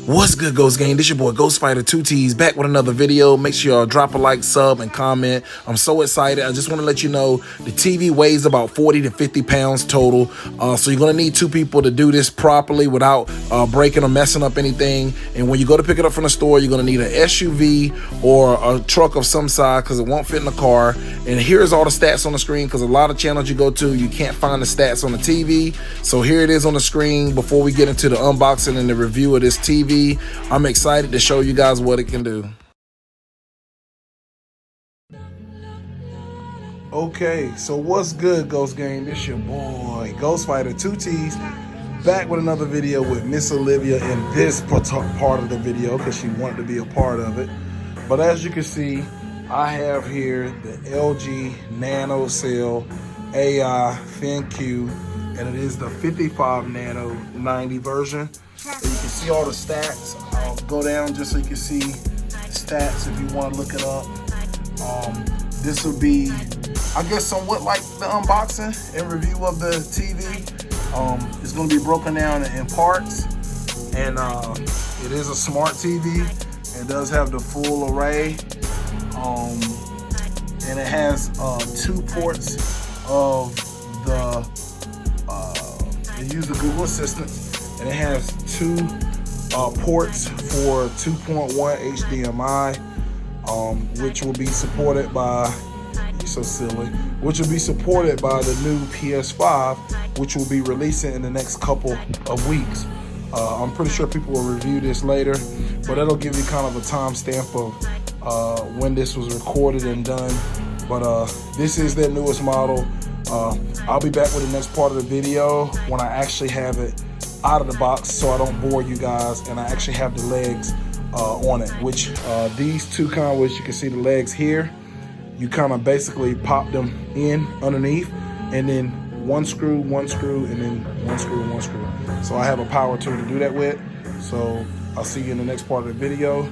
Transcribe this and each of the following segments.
What's good, Ghost Gang? This your boy Ghost Fighter 2T's back with another video. Make sure y'all drop a like, sub, and comment. I'm so excited. I just want to let you know the TV weighs about 40 to 50 pounds total. So you're going to need two people to do this properly without breaking or messing up anything. And when you go to pick it up from the store, you're going to need an SUV or a truck of some size because it won't fit in the car. And here's all the stats on the screen because a lot of channels you go to, you can't find the stats on the TV. So here it is on the screen before we get into the unboxing and the review of this TV. I'm excited to show you guys what it can do. Okay, so what's good, Ghost Gang? This your boy Ghost Fighter 2T's back with another video with Miss Olivia in this part of the video because she wanted to be a part of it. But as you can see, I have here the LG Nanocell AI ThinQ, and it is the 55 nano 90 version. And you can see all the stats. I'll go down just so you can see the stats if you want to look it up. This will be, I guess, somewhat like the unboxing and review of the TV. It's going to be broken down in parts, and it is a smart TV. It does have the full array, and it has 2 ports of the, it uses the Google Assistant. And it has 2 ports for 2.1 HDMI, which will be supported by, you're so silly, which will be supported by the new PS5, which will be releasing in the next couple of weeks. I'm pretty sure people will review this later, but that'll give you kind of a timestamp of when this was recorded and done. But this is their newest model. I'll be back with the next part of the video when I actually have it out of the box so I don't bore you guys, and I actually have the legs on it, which these two kind of, which you can see the legs here, you kind of basically pop them in underneath, and then one screw, and then one screw. So I have a power tool to do that with. So I'll see you in the next part of the video.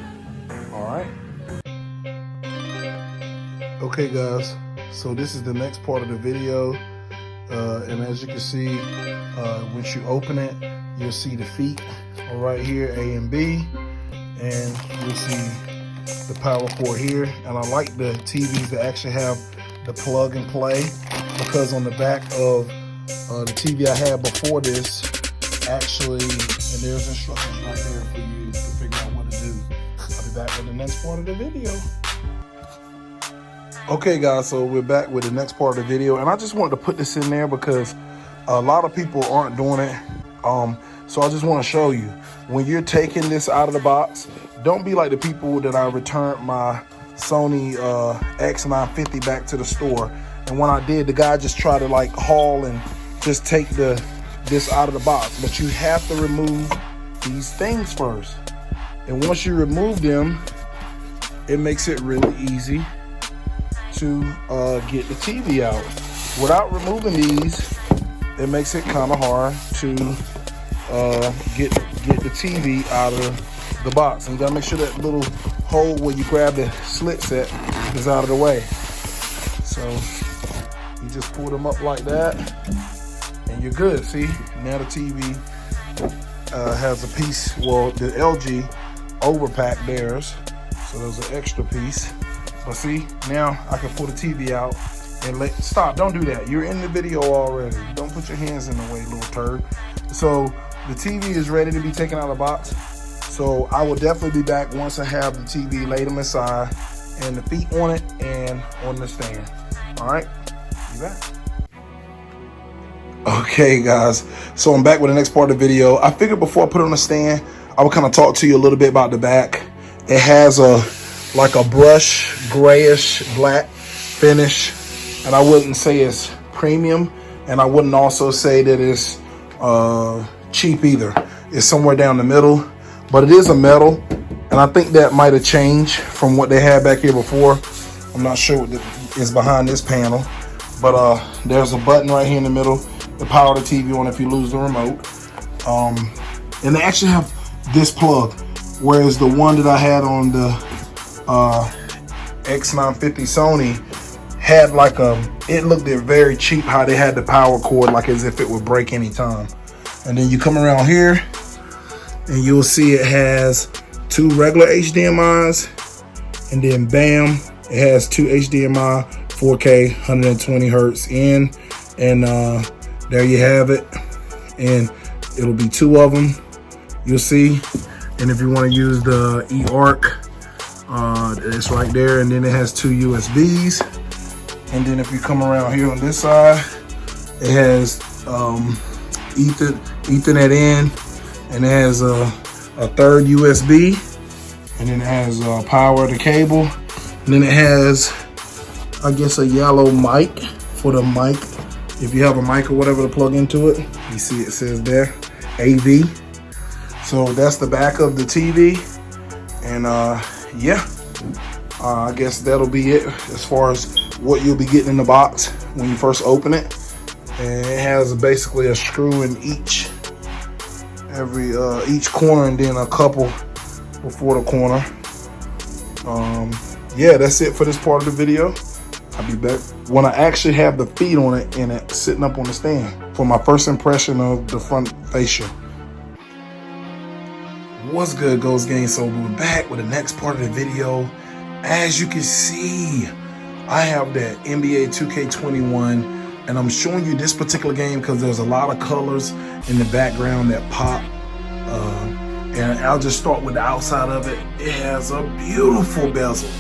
All right. Okay guys, so this is the next part of the video. And as you can see, once you open it, you'll see the feet are right here, A and B, and you'll see the power cord here. And I like the TVs that actually have the plug and play, because on the back of the TV I had before this, actually, and there's instructions right there for you to figure out what to do. I'll be back with the next part of the video. Okay guys, so we're back with the next part of the video, and I just wanted to put this in there because a lot of people aren't doing it. So I just want to show you, when you're taking this out of the box, don't be like the people that I returned my Sony X950 back to the store. And when I did, the guy just tried to like haul and just take this out of the box. But you have to remove these things first. And once you remove them, it makes it really easy to get the TV out. Without removing these, it makes it kind of hard to get the TV out of the box. And you gotta make sure that little hole where you grab the slit set is out of the way. So you just pull them up like that, and you're good. See, now the TV has a piece. Well, the LG overpacked theirs, so there's an extra piece. But see, now I can pull the TV out and stop, don't do that. You're in the video already. Don't put your hands in the way, little turd. So the TV is ready to be taken out of the box. So I will definitely be back once I have the TV laid on the side and the feet on it and on the stand. All right, be back. Okay guys, so I'm back with the next part of the video. I figured before I put it on the stand, I would kind of talk to you a little bit about the back. It has like a brush grayish black finish, and I wouldn't say it's premium, and I wouldn't also say that it's cheap either. It's somewhere down the middle, but it is a metal, and I think that might have changed from what they had back here before. I'm not sure what is behind this panel, but there's a button right here in the middle to power the TV on if you lose the remote. And they actually have this plug, whereas the one that I had on the X950 Sony had like it looked very cheap how they had the power cord like as if it would break any time. And then you come around here and you'll see it has 2 regular HDMIs, and then bam, it has 2 HDMI 4K 120 hertz in, and there you have it. And it'll be 2 of them, you'll see. And if you want to use the eARC, it's right there. And then it has 2 USBs. And then if you come around here on this side, it has Ethernet in, and it has a 3rd USB, and then it has power to cable, and then it has, I guess, a yellow mic for the mic. If you have a mic or whatever to plug into it, you see it says there, AV. So that's the back of the TV, and yeah, I guess that'll be it as far as what you'll be getting in the box when you first open it. And it has basically a screw in each corner, and then a couple before the corner. Yeah, that's it for this part of the video. I'll be back when I actually have the feet on it and it sitting up on the stand for my first impression of the front fascia. What's good, Ghost Gang? So we're back with the next part of the video. As you can see, I have that NBA 2K21, and I'm showing you this particular game because there's a lot of colors in the background that pop. And I'll just start with the outside of it. It has a beautiful bezel.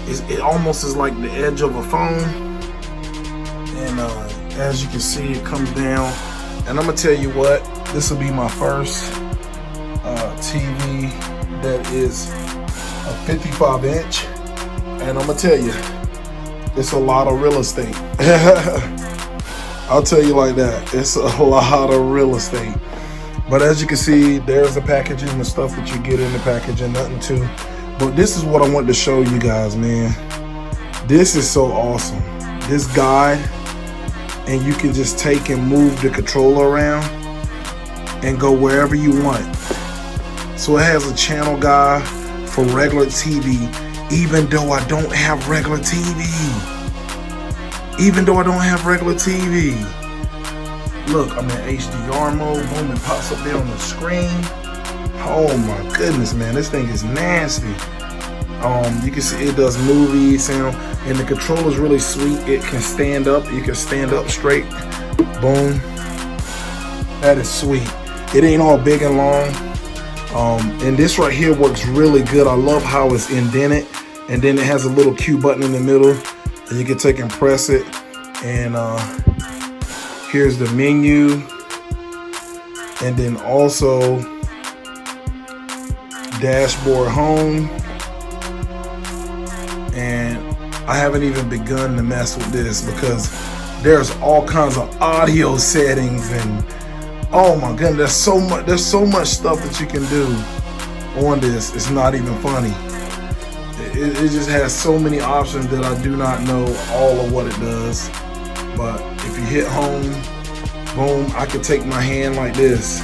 It almost is like the edge of a phone. And as you can see, it comes down. And I'm gonna tell you what, this will be my first TV that is a 55 inch. And I'm gonna tell you, it's a lot of real estate. I'll tell you like that. It's a lot of real estate. But as you can see, there's the packaging, the stuff that you get in the packaging, nothing too. But this is what I wanted to show you guys, man. This is so awesome. This guide, and you can just take and move the controller around and go wherever you want. So it has a channel guide for regular TV, even though I don't have regular TV. Even though I don't have regular TV. Look, I'm in HDR mode. Boom, it pops up there on the screen. Oh my goodness, man, this thing is nasty. You can see it does movie sound, and the controller's really sweet. It can stand up. You can stand up straight. Boom. That is sweet. It ain't all big and long. And this right here works really good. I love how it's indented, and then it has a little Q button in the middle, and you can take and press it. And here's the menu, and then also dashboard home. And I haven't even begun to mess with this because there's all kinds of audio settings, and oh my goodness, there's so much stuff that you can do on this. It's not even funny. It just has so many options that I do not know all of what it does. But if you hit home, boom, I could take my hand like this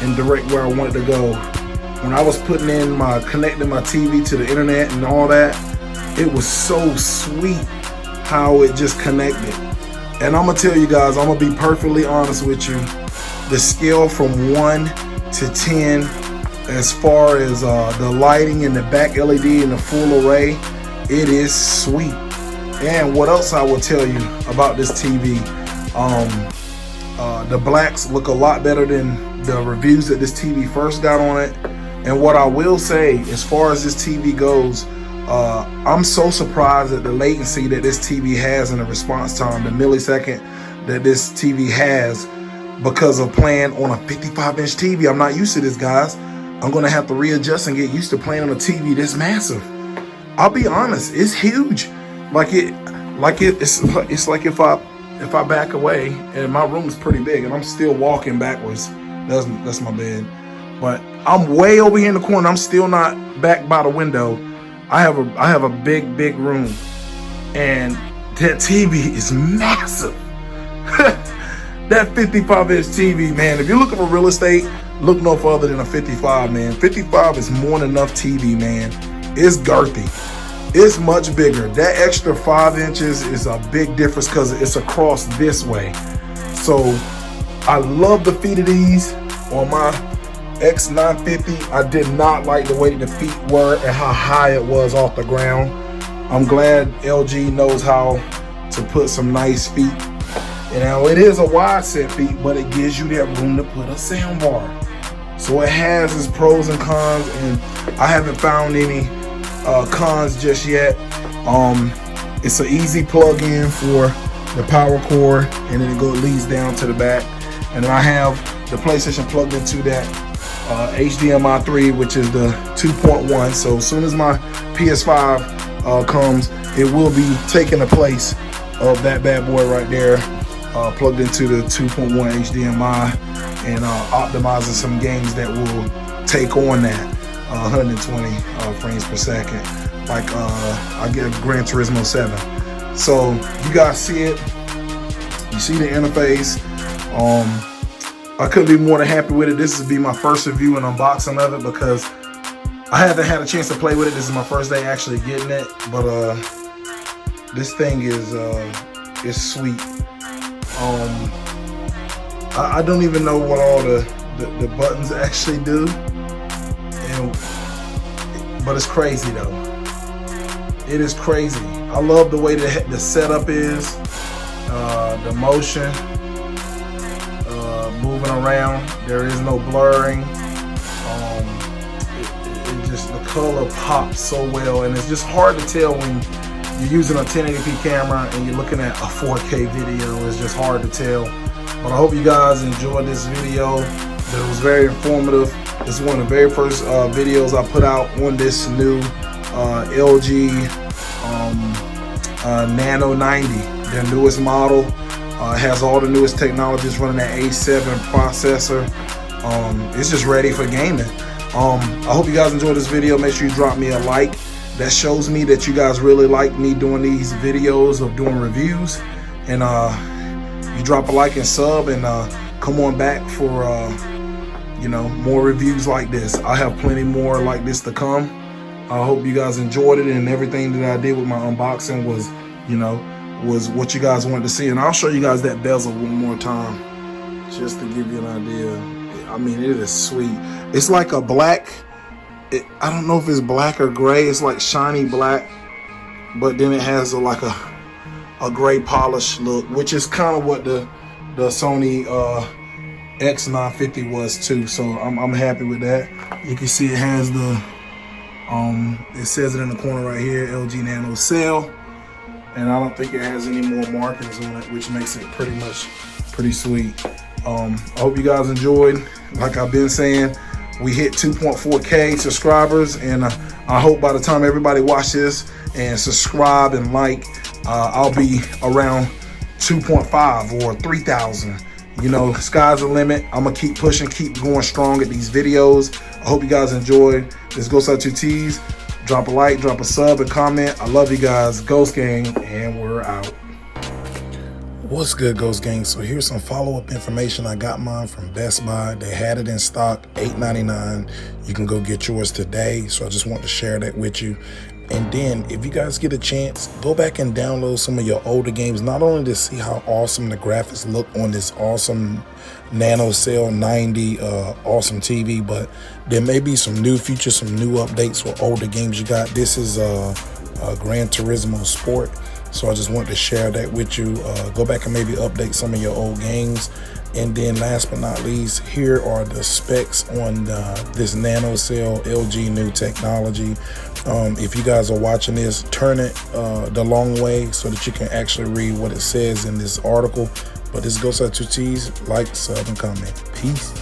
and direct where I want it to go. When I was connecting my TV to the internet and all that, it was so sweet how it just connected. And I'm gonna tell you guys, I'm gonna be perfectly honest with you. The scale from 1 to 10, as far as the lighting and the back LED and the full array, it is sweet. And what else I will tell you about this TV, the blacks look a lot better than the reviews that this TV first got on it. And what I will say, as far as this TV goes, I'm so surprised at the latency that this TV has and the response time, the millisecond that this TV has, because of playing on a 55-inch TV. I'm not used to this, guys. I'm gonna have to readjust and get used to playing on a TV this massive. I'll be honest, it's huge. It's like if I back away, and my room is pretty big, and I'm still walking backwards. That's my bed. But I'm way over here in the corner. I'm still not back by the window. I have a big room, and that TV is massive. That 55-inch TV, man. If you're looking for real estate, look no further than a 55, man. 55 is more than enough TV, man. It's girthy. It's much bigger. That extra 5 inches is a big difference because it's across this way. So I love the feet of these on my X950, I did not like the way the feet were and how high it was off the ground. I'm glad LG knows how to put some nice feet. You know, it is a wide set feet, but it gives you that room to put a sound bar. So it has its pros and cons, and I haven't found any cons just yet. It's an easy plug-in for the power cord, and then it leads down to the back. And then I have the PlayStation plugged into that HDMI 3, which is the 2.1. So as soon as my PS5 comes, it will be taking the place of that bad boy right there, plugged into the 2.1 HDMI, and optimizing some games that will take on that 120 frames per second. Like I get Gran Turismo 7. So you guys see it. You see the interface. I couldn't be more than happy with it. This will be my first review and unboxing of it because I haven't had a chance to play with it. This is my first day actually getting it, but this thing is sweet. I don't even know what all the buttons actually do, but it's crazy though. It is crazy. I love the way the setup is, the motion. Moving around, there is no blurring. It just, the color pops so well, and it's just hard to tell when you're using a 1080p camera and you're looking at a 4K video. It's just hard to tell. But I hope you guys enjoyed this video. It was very informative. This is one of the very first videos I put out on this new LG Nano 90, their newest model. It has all the newest technologies running that A7 processor. It's just ready for gaming. I hope you guys enjoyed this video. Make sure you drop me a like. That shows me that you guys really like me doing these videos of doing reviews. And you drop a like and sub, and come on back for you know, more reviews like this. I have plenty more like this to come. I hope you guys enjoyed it, and everything that I did with my unboxing was, you know, was what you guys wanted to see. And I'll show you guys that bezel one more time just to give you an idea. I mean, it is sweet. It's like a black, I don't know if it's black or gray. It's like shiny black, but then it has like a gray polish look, which is kind of what the Sony X950 was too. So I'm happy with that. You can see it has the it says it in the corner right here, LG Nanocell. And I don't think it has any more markings on it, which makes it pretty sweet. I hope you guys enjoyed. Like I've been saying, we hit 2.4K subscribers, and I hope by the time everybody watch this and subscribe and like, I'll be around 2.5 or 3,000. You know, sky's the limit. I'm gonna keep pushing, keep going strong at these videos. I hope you guys enjoyed. This Ghost Out 2T's. Drop a like, drop a sub, and comment. I love you guys. Ghost Gang, and we're out. What's good, Ghost Gang? So here's some follow-up information. I got mine from Best Buy. They had it in stock, $8.99. You can go get yours today. So I just want to share that with you. And then if you guys get a chance, go back and download some of your older games, not only to see how awesome the graphics look on this awesome Nanocell 90 awesome TV, but there may be some new features, some new updates for older games you got. This is a Gran Turismo Sport, so I just wanted to share that with you. Go back and maybe update some of your old games. And then last but not least, here are the specs on this Nanocell LG new technology. If you guys are watching this, turn it the long way so that you can actually read what it says in this article. But this Ghost Out 2T's. Like, sub, and comment. Peace.